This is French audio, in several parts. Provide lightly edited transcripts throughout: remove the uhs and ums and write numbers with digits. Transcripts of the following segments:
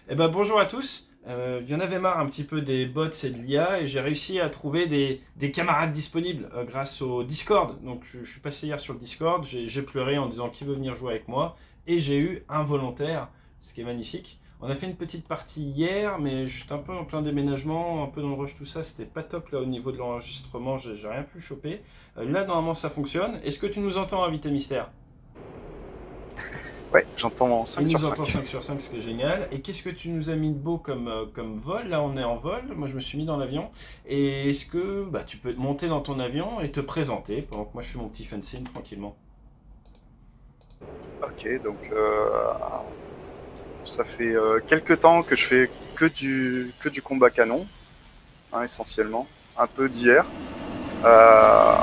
Eh ben, bonjour à tous. Il y en avait marre un petit peu des bots et de l'IA et j'ai réussi à trouver des camarades disponibles grâce au Discord. Donc je suis passé hier sur le Discord, j'ai pleuré en disant qui veut venir jouer avec moi et j'ai eu un volontaire, ce qui est magnifique. On a fait une petite partie hier, mais j'étais un peu en plein déménagement, un peu dans le rush, tout ça. C'était pas top là au niveau de l'enregistrement, j'ai rien pu choper. Là, normalement, ça fonctionne. Est-ce que tu nous entends, invité mystère? Ouais, j'entends Il 5 nous sur entend 5. 5 sur 5, ce qui est génial. Et qu'est-ce que tu nous as mis de beau comme vol? Là, on est en vol. Moi, je me suis mis dans l'avion. Et est-ce que tu peux monter dans ton avion et te présenter pendant que moi, je fais mon petit fencing tranquillement? Ok, donc ça fait quelques temps que je fais que du combat canon, hein, essentiellement. Un peu d'hier. Euh,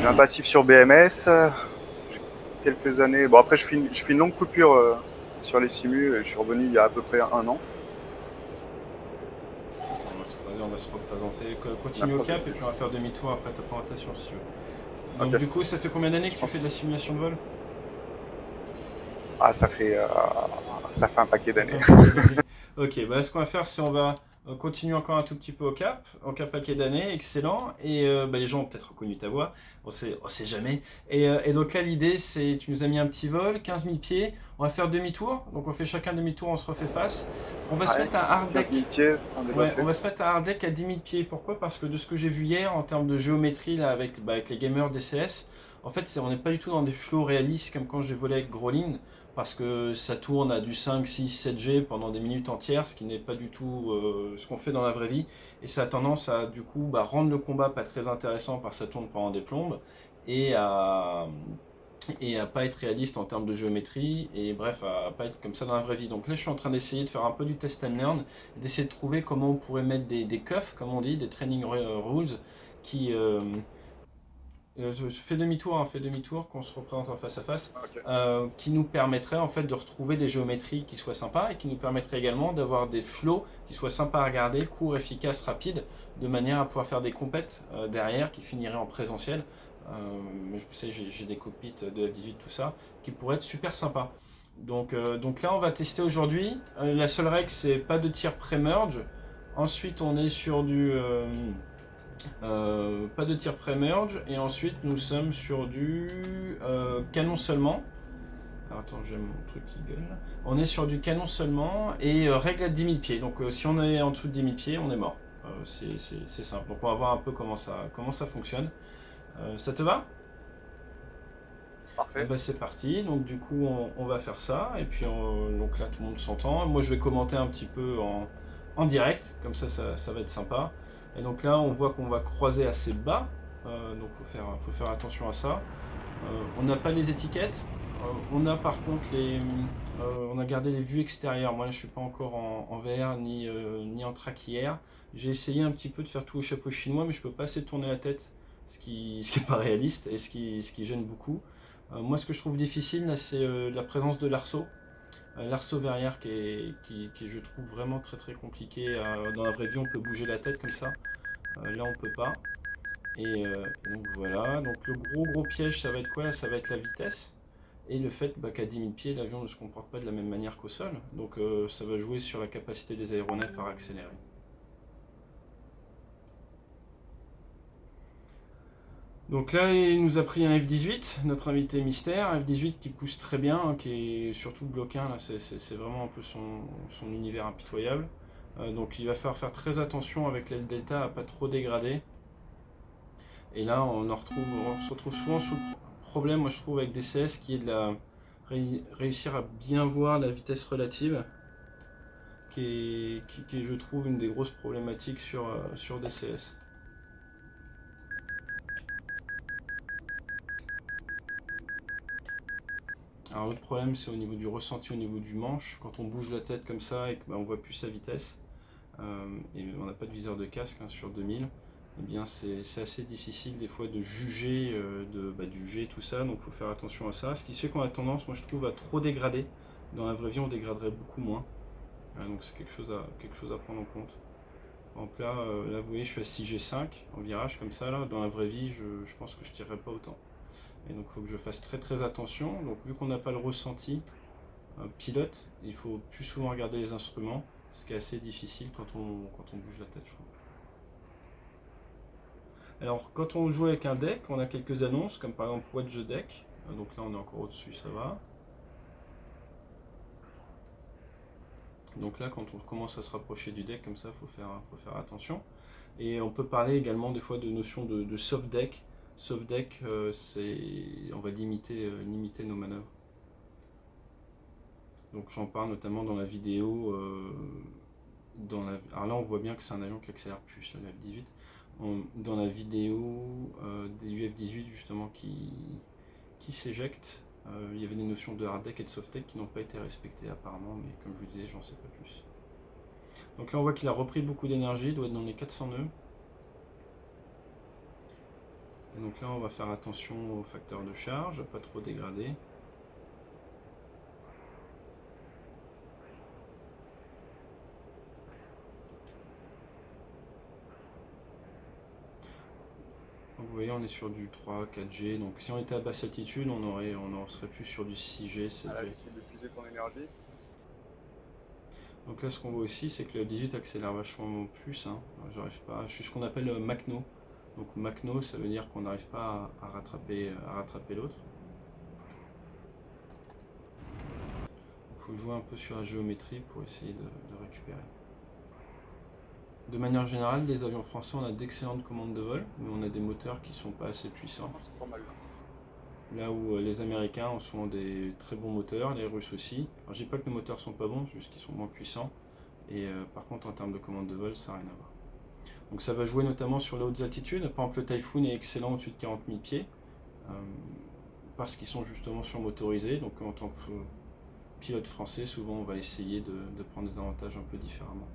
j'ai un passif sur BMS. J'ai quelques années. Bon, après, je fais une longue coupure sur les simus et je suis revenu il y a à peu près un an. Attends, on va se représenter. On Continue au approche de cap et plus. puis on va faire demi-tour après ta présentation si tu veux. Donc, Ok, du coup, ça fait combien d'années que je tu fais pense. de la simulation de vol? Ah, ça fait un paquet Ça fait d'années. un paquet d'années. Ok, ce qu'on va faire, c'est on va continuer encore un tout petit peu au cap paquet d'années, excellent. Et les gens ont peut-être reconnu ta voix, on sait jamais. Et donc là, l'idée, c'est, tu nous as mis un petit vol, 15 000 pieds, on va faire demi-tour. Donc on fait chacun demi-tour, on se refait face. On va se Ouais, mettre à hard 15 000 deck. pieds, un Ouais, on débossé. va se mettre à hard deck à 10 000 pieds. Pourquoi? Parce que de ce que j'ai vu hier en termes de géométrie là, avec les gamers DCS, en fait, on n'est pas du tout dans des flows réalistes comme quand j'ai volé avec Grolin, parce que ça tourne à du 5, 6, 7G pendant des minutes entières, ce qui n'est pas du tout ce qu'on fait dans la vraie vie. Et ça a tendance à du coup rendre le combat pas très intéressant parce que ça tourne pendant des plombes et à, et à pas être réaliste en termes de géométrie, et bref, à pas être comme ça dans la vraie vie. Donc là, je suis en train d'essayer de faire un peu du test and learn, d'essayer de trouver comment on pourrait mettre des cuffs, comme on dit, des training rules, qui... je fais demi-tour, hein, fais demi-tour, qu'on se représente en face à face, Ok. qui nous permettrait en fait de retrouver des géométries qui soient sympas et qui nous permettraient également d'avoir des flows qui soient sympas à regarder, courts, efficaces, rapides, de manière à pouvoir faire des compètes derrière qui finiraient en présentiel. Mais je sais, j'ai des cockpits de F18, tout ça, qui pourraient être super sympas. Donc là, on va tester aujourd'hui. La seule règle, c'est pas de tir pré-merge. Ensuite, on est sur du pas de tir pré-merge. Et ensuite, nous sommes sur du canon seulement. Alors attends, j'ai mon truc qui gueule. On est sur du canon seulement et règle à 10 000 pieds. Donc si on est en dessous de 10 000 pieds, on est mort. C'est simple. Donc on va voir un peu comment ça fonctionne. Ça te va? Parfait. C'est parti. Donc du coup, on va faire ça. Et puis donc là, tout le monde s'entend. Moi, je vais commenter un petit peu en direct. Comme ça va être sympa. Et donc là, on voit qu'on va croiser assez bas. Donc faut faire attention à ça. On n'a pas les étiquettes. On a par contre on a gardé les vues extérieures. Moi, là, je suis pas encore en VR ni en track hier. J'ai essayé un petit peu de faire tout au chapeau chinois, mais je peux pas assez tourner la tête, ce qui est pas réaliste et ce qui gêne beaucoup. Moi, ce que je trouve difficile, là, c'est la présence de l'arceau. L'arceau verrière qui je trouve vraiment très très compliqué. Dans la vraie vie, on peut bouger la tête comme ça. Là, on peut pas. Et donc voilà. Donc le gros piège, ça va être quoi? Ça va être la vitesse. Et le fait qu'à 10 000 pieds, l'avion ne se comporte pas de la même manière qu'au sol. Donc ça va jouer sur la capacité des aéronefs à accélérer. Donc là, il nous a pris un F-18, notre invité mystère, F-18 qui pousse très bien, hein, qui est surtout le Bloc 1, là, c'est vraiment un peu son univers impitoyable. Donc il va falloir faire très attention avec l'aile delta à pas trop dégrader. Et là, on se retrouve souvent sous le problème, moi je trouve, avec des CS qui est réussir à bien voir la vitesse relative, qui est, je trouve, une des grosses problématiques sur des CS. Alors l'autre problème, c'est au niveau du ressenti, au niveau du manche. Quand on bouge la tête comme ça et qu'on voit plus sa vitesse, et on n'a pas de viseur de casque sur 2000, eh bien c'est assez difficile des fois de juger du jet tout ça, donc il faut faire attention à ça. Ce qui fait qu'on a tendance, moi je trouve, à trop dégrader. Dans la vraie vie, on dégraderait beaucoup moins. Donc c'est quelque chose à prendre en compte. Donc là, vous voyez, je suis à 6G5 en virage comme ça. Là. Dans la vraie vie, je pense que je tirerais pas autant. Et donc il faut que je fasse très très attention. Donc vu qu'on n'a pas le ressenti, pilote, il faut plus souvent regarder les instruments, ce qui est assez difficile quand on bouge la tête, je trouve. Alors, quand on joue avec un deck, on a quelques annonces, comme par exemple Watch the Deck. Donc là, on est encore au-dessus, ça va. Donc là, quand on commence à se rapprocher du deck, comme ça, faut faire attention. Et on peut parler également des fois de notion de soft deck. Soft deck, on va limiter nos manœuvres. Donc j'en parle notamment dans la vidéo. Alors là, on voit bien que c'est un avion qui accélère plus, le F-18. Dans la vidéo des UF-18 justement qui s'éjectent, il y avait des notions de hard deck et de soft deck qui n'ont pas été respectées apparemment, mais comme je vous disais, j'en sais pas plus. Donc là, on voit qu'il a repris beaucoup d'énergie, il doit être dans les 400 nœuds. Et donc là, on va faire attention au facteur de charge, pas trop dégrader. Donc vous voyez, on est sur du 3, 4G. Donc si on était à basse altitude, on serait plus sur du 6G, 7G. Ah, essayer d'épuiser ton énergie. Donc là, ce qu'on voit aussi, c'est que le 18 accélère vachement plus. Hein. J'arrive pas. Je suis ce qu'on appelle Machno. Donc Machno, ça veut dire qu'on n'arrive pas à rattraper l'autre. Il faut jouer un peu sur la géométrie pour essayer de récupérer. De manière générale, les avions français, on a d'excellentes commandes de vol, mais on a des moteurs qui sont pas assez puissants. C'est pas mal. Là où les Américains ont souvent des très bons moteurs, les Russes aussi. Alors je dis pas que les moteurs sont pas bons, juste qu'ils sont moins puissants. Et par contre, en termes de commande de vol, ça n'a rien à voir. Donc ça va jouer notamment sur les hautes altitudes. Par exemple, le Typhoon est excellent au-dessus de 40 000 pieds, parce qu'ils sont justement surmotorisés. Donc en tant que pilote français, souvent on va essayer de prendre des avantages un peu différemment.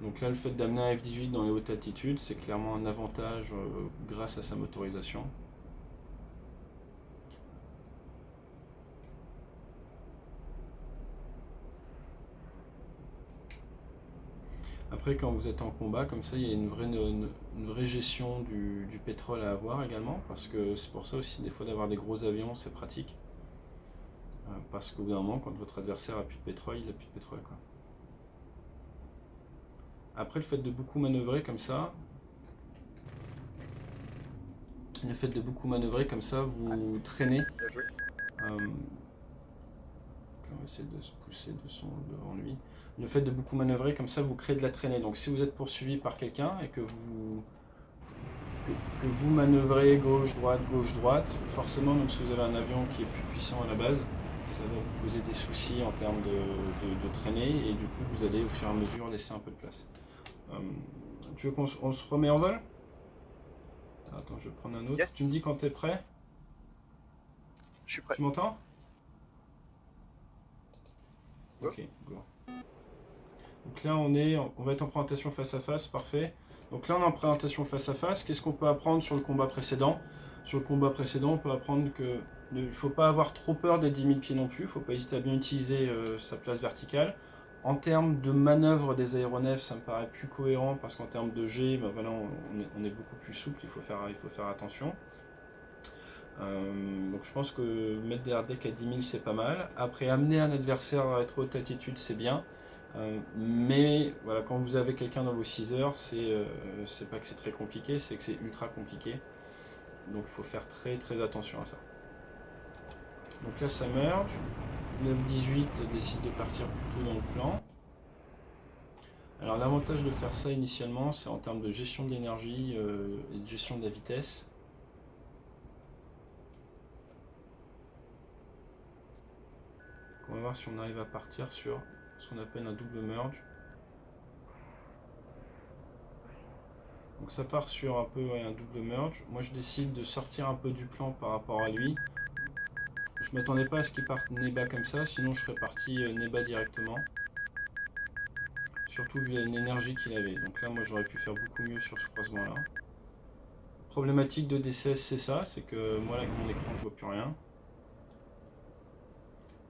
Donc là, le fait d'amener un F-18 dans les hautes altitudes, c'est clairement un avantage grâce à sa motorisation. Après, quand vous êtes en combat, comme ça, il y a une vraie gestion du pétrole à avoir également, parce que c'est pour ça aussi, des fois, d'avoir des gros avions, c'est pratique. Parce qu'au bout d'un moment, quand votre adversaire a plus de pétrole, il a plus de pétrole, quoi. Après, le fait de beaucoup manœuvrer comme ça, vous traînez. On va essayer de se pousser devant lui. Le fait de beaucoup manœuvrer comme ça, vous créez de la traînée. Donc si vous êtes poursuivi par quelqu'un et que vous manœuvrez gauche, droite, forcément, même si vous avez un avion qui est plus puissant à la base, ça va vous poser des soucis en termes de traînée, et du coup, vous allez au fur et à mesure laisser un peu de place. Tu veux qu'on se remet en vol? Attends, je vais prendre un autre. Yes. Tu me dis quand tu es prêt? Je suis prêt. Tu m'entends? Go. Ok, go. Donc là, on va être en présentation face à face, parfait. Donc là, on est en présentation face à face. Qu'est-ce qu'on peut apprendre sur le combat précédent? Sur le combat précédent, on peut apprendre qu'il ne faut pas avoir trop peur des 10 000 pieds non plus. Il ne faut pas hésiter à bien utiliser sa place verticale. En termes de manœuvre des aéronefs, ça me paraît plus cohérent parce qu'en termes de G, ben voilà, on est beaucoup plus souple, il faut faire attention. Donc je pense que mettre des hard decks à 10 000, c'est pas mal. Après, amener un adversaire à être haute altitude, c'est bien. Mais voilà, quand vous avez quelqu'un dans vos 6 heures, c'est pas que c'est très compliqué, c'est que c'est ultra compliqué. Donc il faut faire très attention à ça. Donc là, ça merge. Le F-18 décide de partir plutôt dans le plan. Alors l'avantage de faire ça initialement, c'est en termes de gestion de l'énergie et de gestion de la vitesse. On va voir si on arrive à partir sur ce qu'on appelle un double merge. Donc ça part sur un peu un double merge. Moi je décide de sortir un peu du plan par rapport à lui. Je m'attendais pas à ce qu'il parte nez bas comme ça, sinon je serais parti nez bas directement. Surtout vu l'énergie qu'il avait. Donc là moi j'aurais pu faire beaucoup mieux sur ce croisement là. Problématique de DCS, c'est ça, c'est que moi avec mon écran je vois plus rien.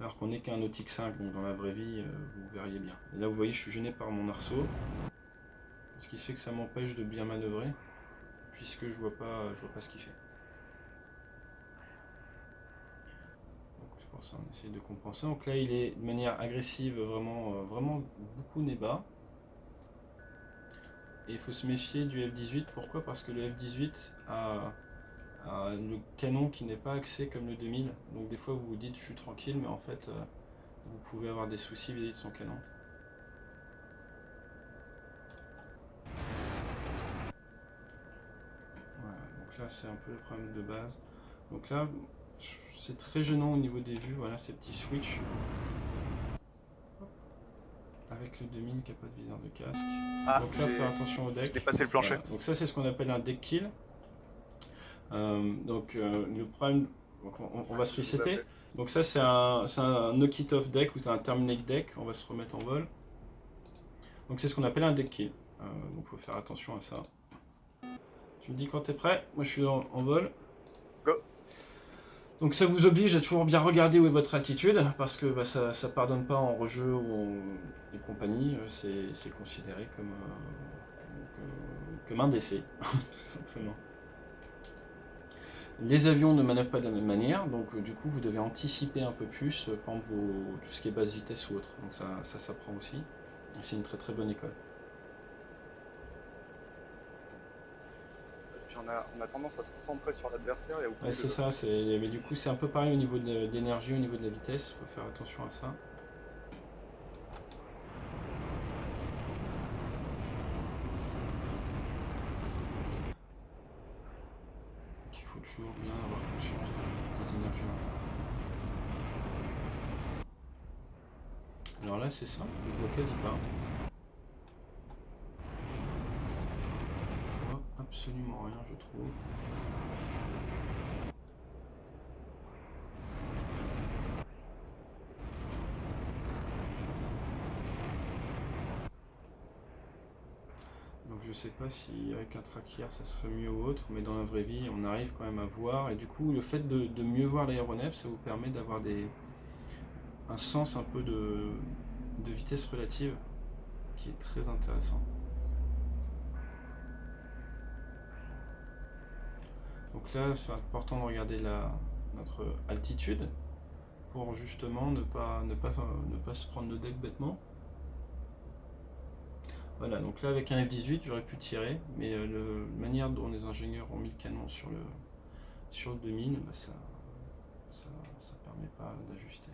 Alors qu'on n'est qu'un Nautique 5, donc dans la vraie vie vous verriez bien. Et là vous voyez je suis gêné par mon arceau. Ce qui fait que ça m'empêche de bien manœuvrer, puisque je vois pas ce qu'il fait. Donc c'est pour ça, on essaie de compenser. Donc là, il est de manière agressive, vraiment beaucoup nez bas. Et il faut se méfier du F-18. Pourquoi? Parce que le F-18 a le canon qui n'est pas axé comme le 2000. Donc des fois, vous vous dites, je suis tranquille, mais en fait, vous pouvez avoir des soucis vis-à-vis de son canon. Voilà, donc là, c'est un peu le problème de base. Donc là, c'est très gênant au niveau des vues, voilà ces petits switches. Avec le 2000 qui n'a pas de viseur de casque. Ah, donc là, faire attention au deck. j'ai dépassé le plancher. Voilà. Donc ça, c'est ce qu'on appelle un deck kill. Le problème, donc on va se resetter. Donc ça, c'est un knock it off deck ou un terminate deck. On va se remettre en vol. Donc c'est ce qu'on appelle un deck kill. Donc il faut faire attention à ça. Tu me dis quand tu es prêt. Moi, je suis en vol. Go. Donc ça vous oblige à toujours bien regarder où est votre altitude, parce que bah, ça ne pardonne pas en rejeu ou et compagnie, c'est considéré comme un décès, tout simplement. Les avions ne manœuvrent pas de la même manière, donc du coup vous devez anticiper un peu plus, par exemple tout ce qui est basse vitesse ou autre, donc ça s'apprend aussi, c'est une très bonne école. On a tendance à se concentrer sur l'adversaire. Ouais, c'est ça, mais du coup c'est un peu pareil au niveau de l'énergie, au niveau de la vitesse, il faut faire attention à ça. Donc il faut toujours bien avoir conscience des énergies en jeu. Alors là c'est simple, je vois quasi pas. Je vois absolument rien je trouve. Donc je sais pas si avec un tracker ça se fait mieux ou autre, mais dans la vraie vie on arrive quand même à voir, et du coup le fait de mieux voir l'aéronef, ça vous permet d'avoir un sens un peu de vitesse relative qui est très intéressant. Donc là c'est important de regarder notre altitude pour justement ne pas se prendre le deck bêtement. Voilà, donc là avec un F-18 j'aurais pu tirer, mais la manière dont les ingénieurs ont mis le canon sur le 2000, bah ça permet pas d'ajuster.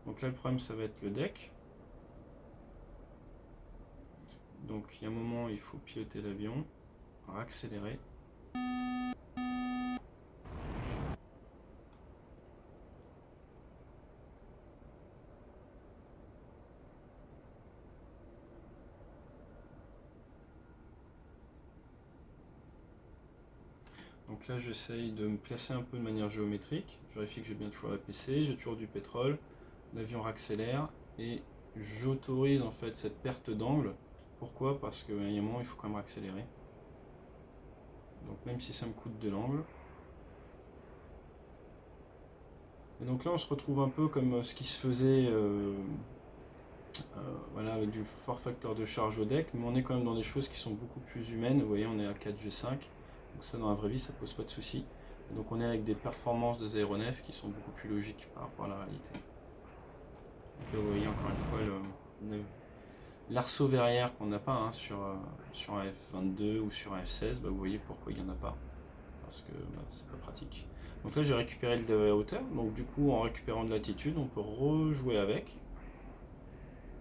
Donc là le problème ça va être le deck. Donc il y a un moment il faut piloter l'avion, accélérer. Donc là j'essaye de me placer un peu de manière géométrique, je vérifie que j'ai bien toujours la PC, j'ai toujours du pétrole, l'avion accélère et j'autorise en fait cette perte d'angle. Pourquoi? Parce qu'il y a un moment il faut quand même accélérer. Donc même si ça me coûte de l'angle. Et donc là on se retrouve un peu comme ce qui se faisait voilà, avec du fort facteur de charge au deck, mais on est quand même dans des choses qui sont beaucoup plus humaines. Vous voyez on est à 4G5. Donc ça dans la vraie vie ça pose pas de soucis. Donc on est avec des performances des aéronefs qui sont beaucoup plus logiques par rapport à la réalité. Donc là vous voyez encore une fois l'arceau verrière qu'on n'a pas hein, sur un F22 ou sur un F16, bah, vous voyez pourquoi il n'y en a pas. Parce que bah, c'est pas pratique. Donc là j'ai récupéré de la hauteur, donc du coup en récupérant de l'altitude on peut rejouer avec.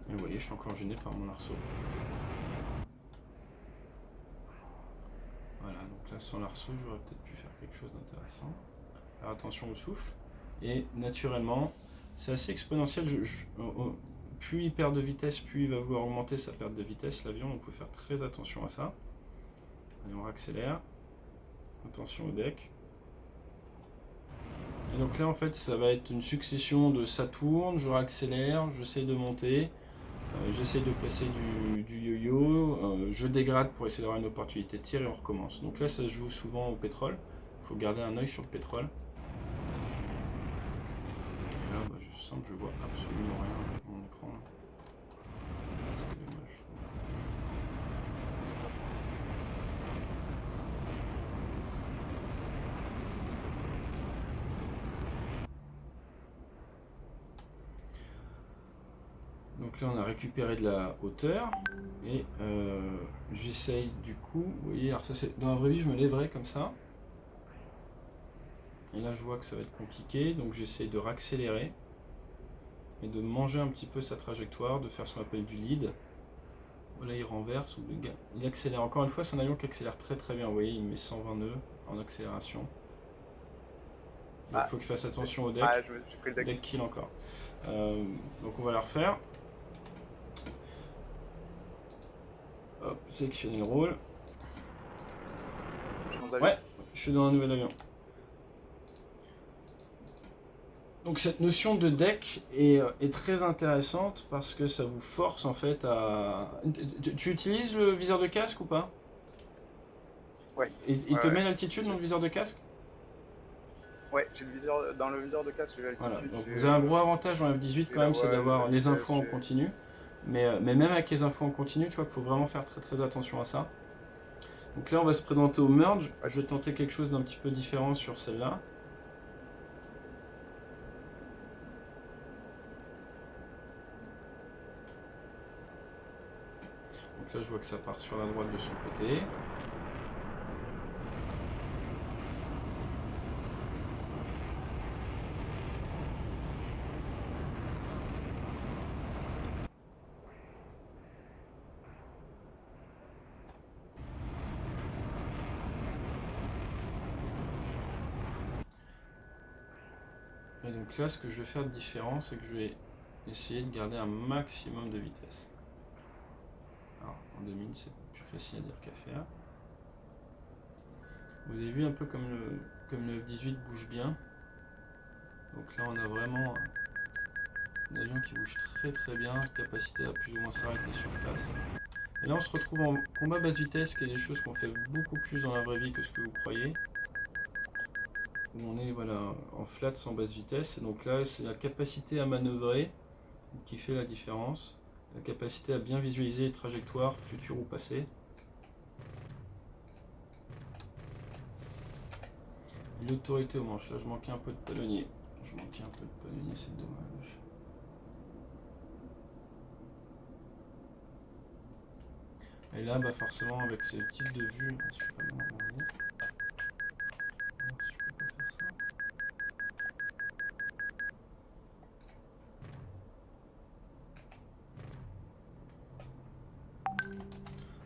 Et vous voyez je suis encore gêné par mon arceau. Voilà, donc là sans l'arceau j'aurais peut-être pu faire quelque chose d'intéressant. Faire attention au souffle. Et naturellement, c'est assez exponentiel. Plus il perd de vitesse, plus il va vouloir augmenter sa perte de vitesse, l'avion, donc il faut faire très attention à ça. Allez, on accélère. Attention au deck. Et donc là en fait ça va être une succession de ça tourne, je réaccélère, j'essaie de monter. J'essaie de placer du yo-yo, je dégrade pour essayer d'avoir une opportunité de tir et on recommence. Donc là ça se joue souvent au pétrole, il faut garder un œil sur le pétrole. Et là bah, je sens que je vois absolument rien avec mon écran. C'est dommage, je trouve. Donc là on a récupéré de la hauteur et j'essaye du coup, vous voyez, alors ça c'est dans la vraie vie je me lèverais comme ça. Et là je vois que ça va être compliqué, donc j'essaye de raccélérer et de manger un petit peu sa trajectoire, de faire ce qu'on appelle du lead. Là il renverse, il accélère. Encore une fois c'est un avion qui accélère très très bien, vous voyez il met 120 nœuds en accélération. Il faut qu'il fasse attention au deck. Ah, j'ai pris le deck. Deck kill encore. Donc on va la refaire. Hop, sélectionner le rôle. Ouais, je suis dans un nouvel avion. Donc cette notion de deck est très intéressante parce que ça vous force en fait à... Tu utilises le viseur de casque ou pas? Ouais. Il te met l'altitude dans le viseur de casque? Ouais, j'ai le viseur, dans le viseur de casque, j'ai l'altitude. Voilà. Donc vous avez un gros avantage dans F18 quand même, c'est d'avoir les infos en continu. Mais même avec les infos en continu, tu vois qu'il faut vraiment faire très très attention à ça. Donc là on va se présenter au merge. Je vais tenter quelque chose d'un petit peu différent sur celle-là. Donc là je vois que ça part sur la droite de son côté. Et donc là, ce que je vais faire de différent, c'est que je vais essayer de garder un maximum de vitesse. Alors, en 2000, c'est plus facile à dire qu'à faire. Vous avez vu un peu comme le 18 bouge bien. Donc là, on a vraiment un avion qui bouge très très bien, capacité à plus ou moins s'arrêter sur place. Et là, on se retrouve en combat basse vitesse, qui est des choses qu'on fait beaucoup plus dans la vraie vie que ce que vous croyez. Où on est voilà, en flat sans basse vitesse, et donc là c'est la capacité à manœuvrer qui fait la différence, la capacité à bien visualiser les trajectoires futures ou passées. L'autorité au manche, là je manquais un peu de palonnier, c'est dommage. Et là bah forcément avec ce type de vue, je suis pas bien envoyé.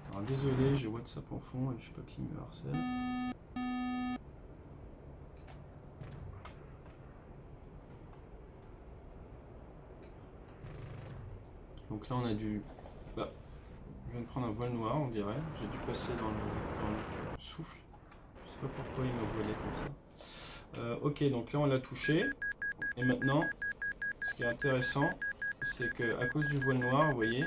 Alors désolé, j'ai WhatsApp en fond et je sais pas qui me harcèle. Donc là on a du... Bah, je viens de prendre un voile noir on dirait, j'ai dû passer dans le souffle. Je sais pas pourquoi il m'a voilé comme ça. Ok, donc là on l'a touché. Et maintenant, ce qui est intéressant, c'est que à cause du voile noir, vous voyez...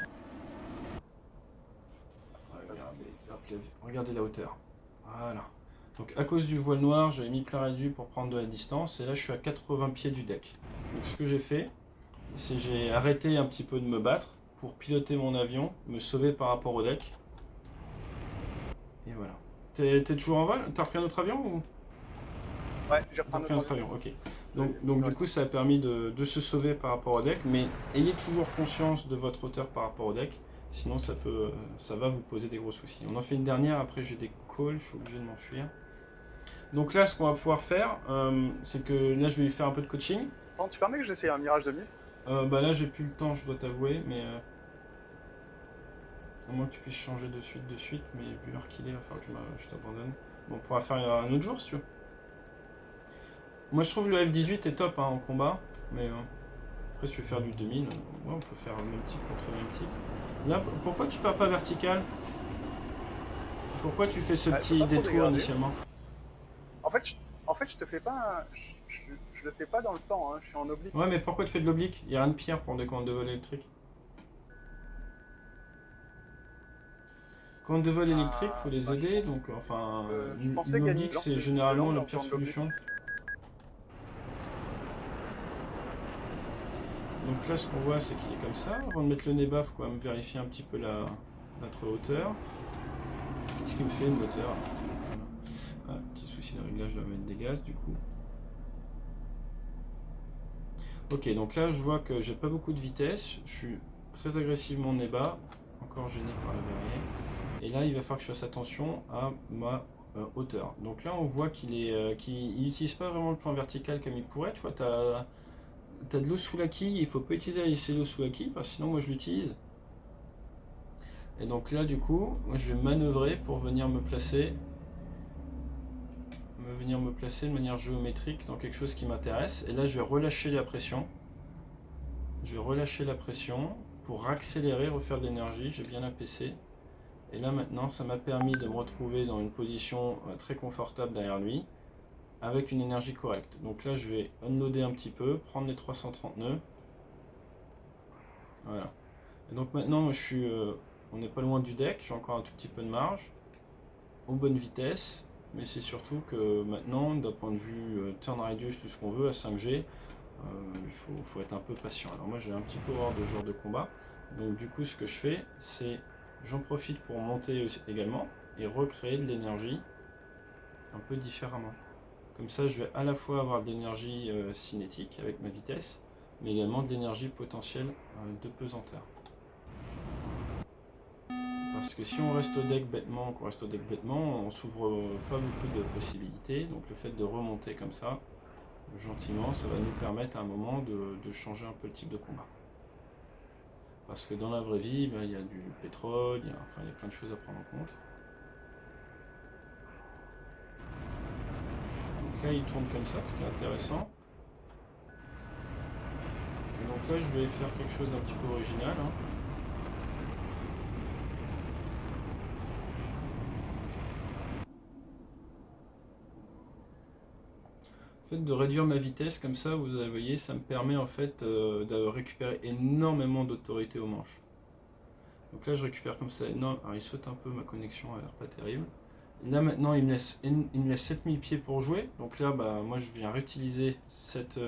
Regardez la hauteur. Voilà. Donc à cause du voile noir, j'avais mis le claret du pour prendre de la distance. Et là je suis à 80 pieds du deck. Donc ce que j'ai fait, c'est j'ai arrêté un petit peu de me battre pour piloter mon avion, me sauver par rapport au deck. Et voilà. T'es toujours en vol? T'as repris un autre avion ou... Ouais, j'ai repris un autre avion. Ok. Donc du coup ça a permis de se sauver par rapport au deck, mais ayez toujours conscience de votre hauteur par rapport au deck, sinon ça va vous poser des gros soucis. On en fait une dernière, après j'ai des calls, je suis obligé de m'enfuir. Donc là ce qu'on va pouvoir faire, c'est que là je vais lui faire un peu de coaching. Attends, tu permets que j'essaye un Mirage 2000? Bah là j'ai plus le temps, je dois t'avouer, mais à moins que tu puisses changer de suite, mais vu l'heure qu'il est, il va falloir que je t'abandonne. Bon, on pourra faire un autre jour si tu veux. Moi je trouve le F18 est top hein, en combat, mais après si tu veux faire du 2000, ouais, on peut faire le même type contre le même type. Là, pourquoi tu pars pas vertical? Pourquoi tu fais ce petit détour initialement? En fait, je te fais pas je le fais pas dans le temps, hein, je suis en oblique. Ouais, mais pourquoi tu fais de l'oblique? Il n'y a rien de pire pour des commandes de vol électriques. Commandes de vol électriques, faut les aider, donc enfin, l'oblique c'est généralement la pire solution. Donc là, ce qu'on voit, c'est qu'il est comme ça. Avant de mettre le nez bas, il faut quand même vérifier un petit peu notre hauteur. Qu'est-ce qui me fait une hauteur? Voilà. Petit souci de réglage, je dois mettre des gaz du coup. Ok, donc là, je vois que j'ai pas beaucoup de vitesse. Je suis très agressivement nez bas, encore gêné par le verrier. Et là, il va falloir que je fasse attention à ma hauteur. Donc là, on voit qu'il n'utilise pas vraiment le plan vertical comme il pourrait. Tu vois, tu as de l'eau sous la quille, il faut pas utiliser l'eau sous la quille, parce que sinon, moi, je l'utilise. Et donc là, du coup, moi, je vais manœuvrer pour venir me placer de manière géométrique dans quelque chose qui m'intéresse. Et là, je vais relâcher la pression. Je vais relâcher la pression pour accélérer, refaire de l'énergie. J'ai bien abaissé. Et là maintenant, ça m'a permis de me retrouver dans une position très confortable derrière lui, avec une énergie correcte. Donc là, je vais unloader un petit peu, prendre les 330 nœuds. Voilà. Et donc maintenant, on n'est pas loin du deck, j'ai encore un tout petit peu de marge, aux bonnes vitesses, mais c'est surtout que maintenant, d'un point de vue turn radius, tout ce qu'on veut, à 5G, il faut être un peu patient. Alors moi, j'ai un petit peu horreur de ce genre de combat. Donc du coup, ce que je fais, c'est j'en profite pour monter également et recréer de l'énergie un peu différemment. Comme ça, je vais à la fois avoir de l'énergie cinétique avec ma vitesse, mais également de l'énergie potentielle de pesanteur. Parce que si on reste au deck bêtement, on s'ouvre pas beaucoup de possibilités. Donc le fait de remonter comme ça, gentiment, ça va nous permettre à un moment de changer un peu le type de combat. Parce que dans la vraie vie, il y a du pétrole, il y a plein de choses à prendre en compte. Donc là, il tourne comme ça, ce qui est intéressant. Et donc là, je vais faire quelque chose d'un petit peu original. Le fait de réduire ma vitesse comme ça, vous voyez, ça me permet en fait de récupérer énormément d'autorité au manche. Donc là, je récupère comme ça énorme. Alors il saute un peu, ma connexion a l'air pas terrible. Et là maintenant, il me laisse 7000 pieds pour jouer. Donc là, moi je viens réutiliser cette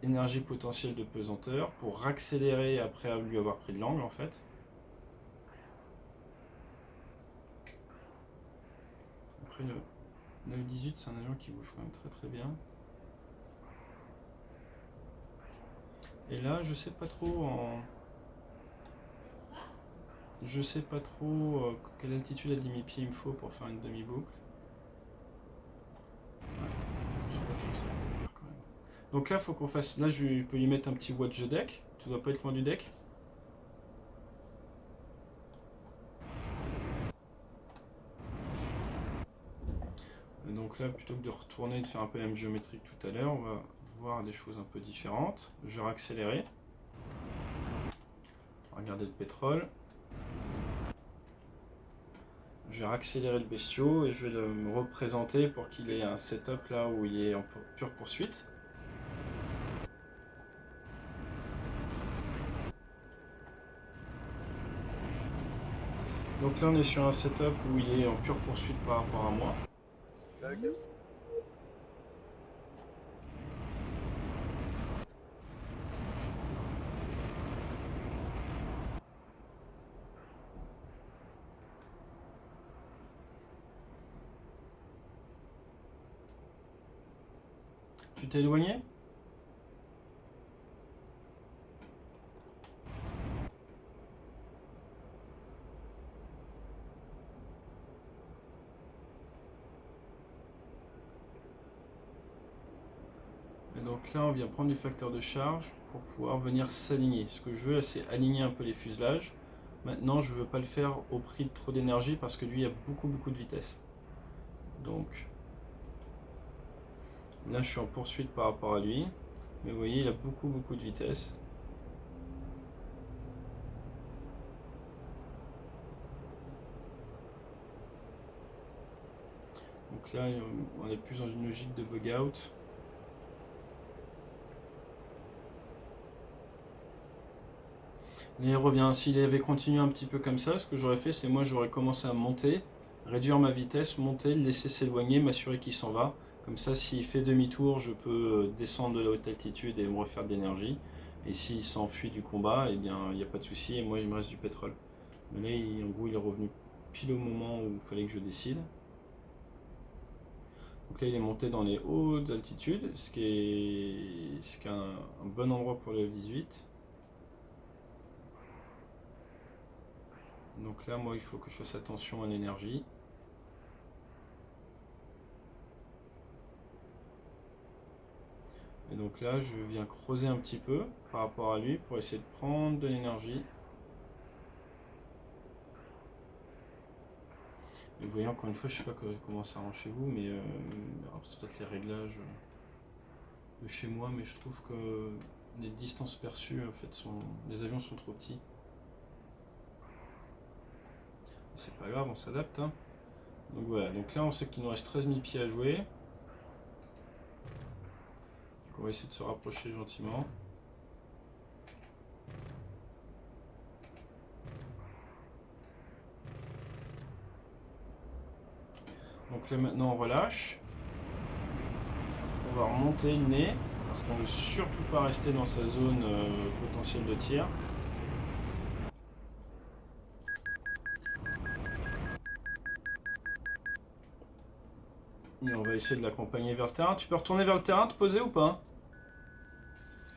énergie potentielle de pesanteur pour accélérer après lui avoir pris de l'angle en fait. Après le 9-18, c'est un avion qui bouge quand même très très bien. Et là, je sais pas trop quelle altitude à 10 000 pieds il me faut pour faire une demi-boucle. Donc là, faut qu'on fasse. Là, je peux lui mettre un petit watch the deck. Tu dois pas être loin du deck. Et donc là, plutôt que de retourner et de faire un peu la même géométrique tout à l'heure, on va voir des choses un peu différentes. Je vais accélérer. Regardez le pétrole. Je vais accélérer le bestiau et je vais me représenter pour qu'il ait un setup là où il est en pure poursuite. Donc là on est sur un setup où il est en pure poursuite par rapport à moi. Tu t'es éloigné ? Et donc là on vient prendre du facteur de charge pour pouvoir venir s'aligner. Ce que je veux, c'est aligner un peu les fuselages. Maintenant je ne veux pas le faire au prix de trop d'énergie parce que lui a beaucoup de vitesse. Donc là je suis en poursuite par rapport à lui. Mais vous voyez il a beaucoup de vitesse. Donc là on est plus dans une logique de bug out. Là il revient. S'il avait continué un petit peu comme ça, ce que j'aurais fait, c'est moi j'aurais commencé à monter, réduire ma vitesse, monter, le laisser s'éloigner, m'assurer qu'il s'en va. Comme ça, s'il fait demi-tour, je peux descendre de la haute altitude et me refaire de l'énergie. Et s'il s'enfuit du combat, eh bien, il n'y a pas de souci. Et moi, il me reste du pétrole. Mais là, en gros, il est revenu pile au moment où il fallait que je décide. Donc là, il est monté dans les hautes altitudes, ce qui est un bon endroit pour le F-18. Donc là, moi, il faut que je fasse attention à l'énergie. Et donc là, je viens creuser un petit peu par rapport à lui pour essayer de prendre de l'énergie. Et vous voyez, encore une fois, je sais pas comment ça rend chez vous, mais c'est peut-être les réglages de chez moi, mais je trouve que les distances perçues, en fait, les avions sont trop petits. C'est pas grave, on s'adapte. Hein. Donc voilà, donc là, on sait qu'il nous reste 13 000 pieds à jouer. Donc on va essayer de se rapprocher gentiment. Donc là maintenant on relâche. On va remonter le nez, parce qu'on ne veut surtout pas rester dans sa zone potentielle de tir. Et on va essayer de l'accompagner vers le terrain. Tu peux retourner vers le terrain, te poser ou pas?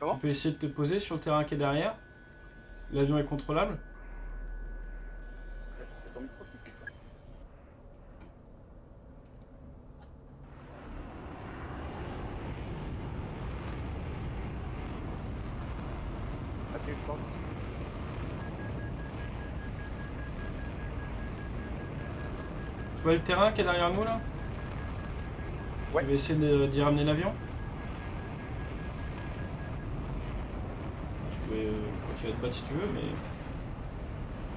Comment? Tu peux essayer de te poser sur le terrain qui est derrière. L'avion est contrôlable. C'est ton micro qui coupe. Appuie, je pense. Tu vois le terrain qui est derrière nous là? Ouais. Tu vas essayer d'y ramener l'avion. Tu vas te battre si tu veux, mais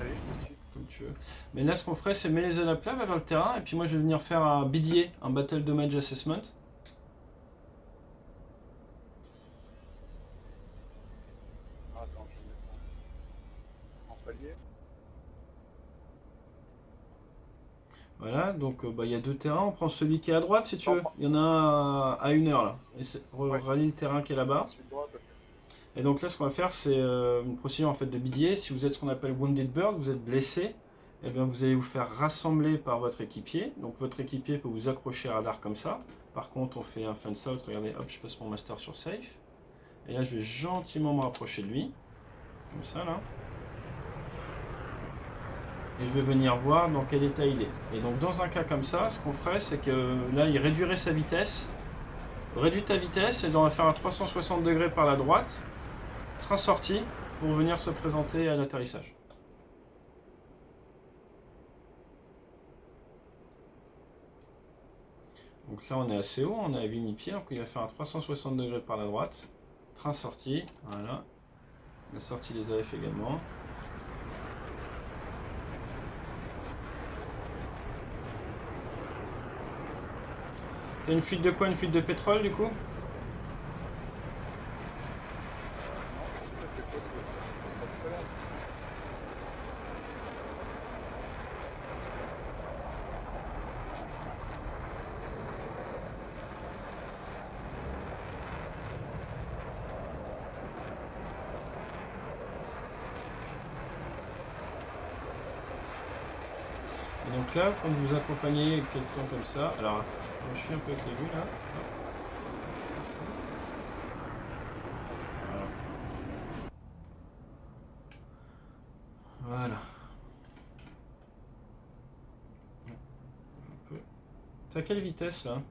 Allez, je te suis. comme tu veux. Mais là, ce qu'on ferait, c'est mettre les ailes à plat vers le terrain, et puis moi, je vais venir faire un BDA, un Battle Damage Assessment. Ah, attends, je vais mettre en palier. Voilà, donc il y a deux terrains. On prend celui qui est à droite si tu On veux. prend- Il y en a un à 1 heure là. Et Ouais. rallie le terrain qui est là-bas. Ensuite, droite, ok. Et donc là, ce qu'on va faire, c'est une procédure en fait de BDA. Si vous êtes ce qu'on appelle Wounded Bird, vous êtes blessé, et bien vous allez vous faire rassembler par votre équipier. Donc votre équipier peut vous accrocher à radar comme ça. Par contre, on fait un fence out. Regardez, hop, je passe mon master sur safe. Et là, je vais gentiment me rapprocher de lui. Comme ça, là. Et je vais venir voir dans quel état il est. Et donc dans un cas comme ça, ce qu'on ferait, c'est que là, il réduirait sa vitesse. Réduis ta vitesse et on va faire un 360 degrés par la droite. Train sorti pour venir se présenter à l'atterrissage. Donc là, on est assez haut, on est à 8000 pieds. Donc il va faire un 360 degrés par la droite. Train sorti, voilà. La sortie des AF également. T'as une fuite de quoi? Une fuite de pétrole du coup? Non, je sais pas, c'est tout à l'heure. Et donc là, quand vous accompagnez quelqu'un comme ça, alors je suis un peu avec les vues là. Voilà. Je peux. T'as quelle vitesse là?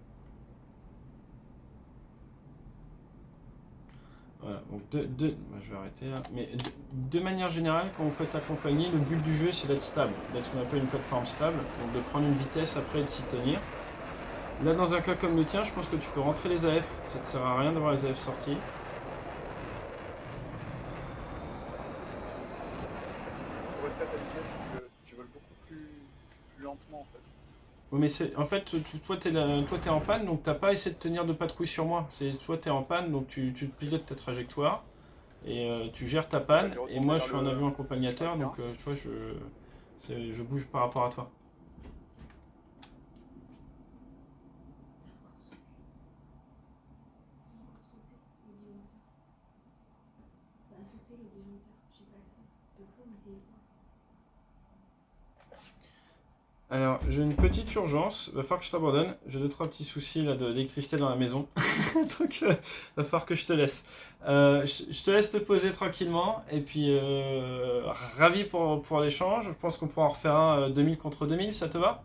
Voilà, donc je vais arrêter là. Mais de manière générale, quand vous faites accompagner, le but du jeu c'est d'être stable, d'être ce qu'on appelle une plateforme stable, donc de prendre une vitesse après et de s'y tenir. Là, dans un cas comme le tien, je pense que tu peux rentrer les AF, ça ne te sert à rien d'avoir les AF sortis. Faut rester à ta vitesse parce que tu voles beaucoup plus lentement en fait. Oui, mais en fait, toi, t'es en panne, donc t'as pas essayé de tenir de patrouille sur moi. Toi, t'es en panne, donc tu pilotes ta trajectoire et tu gères ta panne. Je vais Et moi, retourner je suis vers un le- avion accompagnateur, vers le donc tu vois, je bouge par rapport à toi. Ça a sauté le disjoncteur. Ça a sauté le disjoncteur. Je sais pas le faire. De fou, mais c'est éteint. Alors, j'ai une petite urgence, va falloir que je t'abandonne. J'ai 2-3 petits soucis là d'électricité dans la maison. Donc, va falloir que je te laisse. Je te laisse te poser tranquillement. Et puis, ravi pour l'échange. Je pense qu'on pourra en refaire un 2000 contre 2000, ça te va?